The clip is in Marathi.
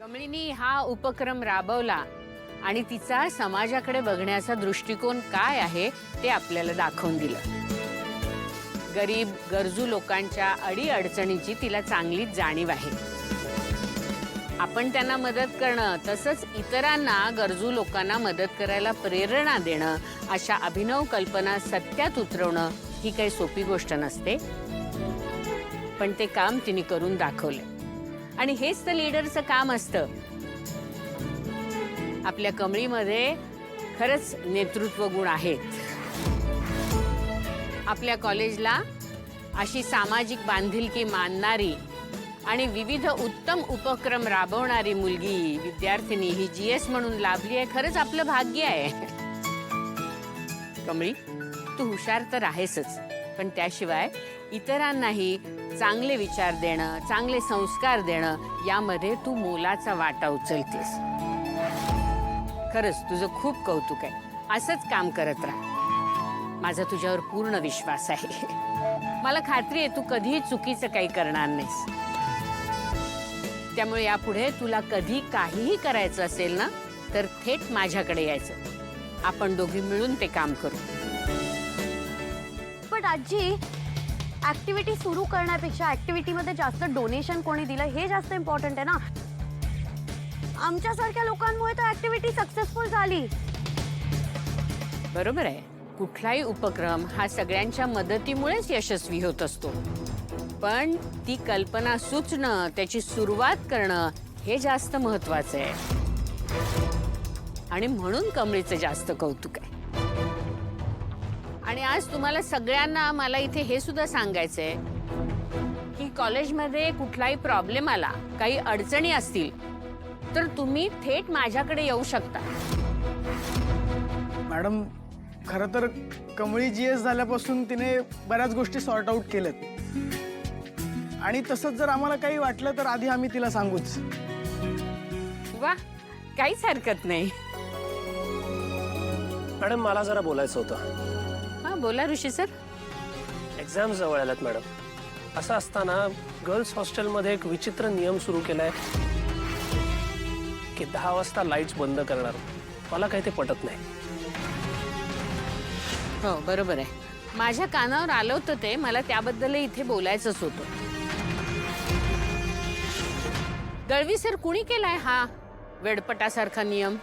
कमळीनी हा उपक्रम राबवला आणि तिचा समाजाकडे बघण्याचा दृष्टिकोन काय आहे ते आपल्याला दाखवून दिलं. गरीब गरजू लोकांच्या अडीअडचणीची तिला चांगली जाणीव आहे. आपण त्यांना मदत करणं तसंच इतरांना गरजू लोकांना मदत करायला प्रेरणा देणं अशा अभिनव कल्पना सत्यात उतरवणं ही काही सोपी गोष्ट नसते. पण ते काम तिने करून दाखवले आणि हेच तर लीडरचं काम असतं. आपल्या कमळीमध्ये खरंच नेतृत्व गुण आहेत. आपल्या कॉलेजला अशी सामाजिक बांधिलकी मानणारी आणि विविध उत्तम उपक्रम राबवणारी मुलगी विद्यार्थिनी ही GS म्हणून लाभली आहे. खरंच आपलं भाग्य आहे. कमळी, तू हुशार तर आहेसच, पण त्याशिवाय इतरांनाही चांगले विचार देणं, चांगले संस्कार देणं यामध्ये तू मोलाचा वाटा उचलतेस. खरंच तुझं खूप कौतुक आहे. असंच काम करत राहा. माझा तुझ्यावर पूर्ण विश्वास आहे. मला खात्री आहे तू कधीही चुकीचं काही करणार नाहीस. त्यामुळे यापुढे तुला कधी काहीही करायचं असेल ना तर थेट माझ्याकडे यायचं. आपण दोघी मिळून ते काम करू. पण आजी, ऍक्टिव्हिटी सुरू करण्यापेक्षा ऍक्टिव्हिटीमध्ये जास्त डोनेशन कोणी दिलं हे जास्त इम्पॉर्टंट आहे ना. आमच्यासारख्या लोकांमुळे तर ऍक्टिव्हिटी सक्सेसफुल झाली. बरोबर आहे. कुठलाही उपक्रम हा सगळ्यांच्या मदतीमुळेच यशस्वी होत असतो. पण ती कल्पना सुचणं, त्याची सुरुवात करणं हे जास्त महत्वाचं आहे. आणि म्हणून कमळीचं जास्त कौतुक आहे. आणि आज तुम्हाला सगळ्यांना मला इथे हे सुद्धा सांगायचंय की कॉलेजमध्ये कुठलाही प्रॉब्लेम आला, काही अडचणी असतील तर तुम्ही थेट माझ्याकडे येऊ शकता. मॅडम, खरं तर कमळी GS झाल्यापासून तिने बऱ्याच गोष्टी सॉर्ट आउट केल्यात. आणि तसंच जर आम्हाला काही वाटलं तर आधी आम्ही तिला सांगूच. वा, काहीच हरकत नाही. मॅडम, मला जरा बोलायचं होतं. हा, बोला ऋषी सर. एक्झाम जवळ आल्यात मॅडम. असं असताना गर्ल्स हॉस्टेलमध्ये एक विचित्र नियम सुरू केलाय की 10 वाजता लाईट्स बंद करणार. मला काही ते पटत नाही. हो, बरोबर आहे. माझ्या कानावर आलं होतं ते. मला त्याबद्दल इथे बोलायचंच होतं. दळवी सर, कुणी केलाय हा वेडपटासारखा नियम?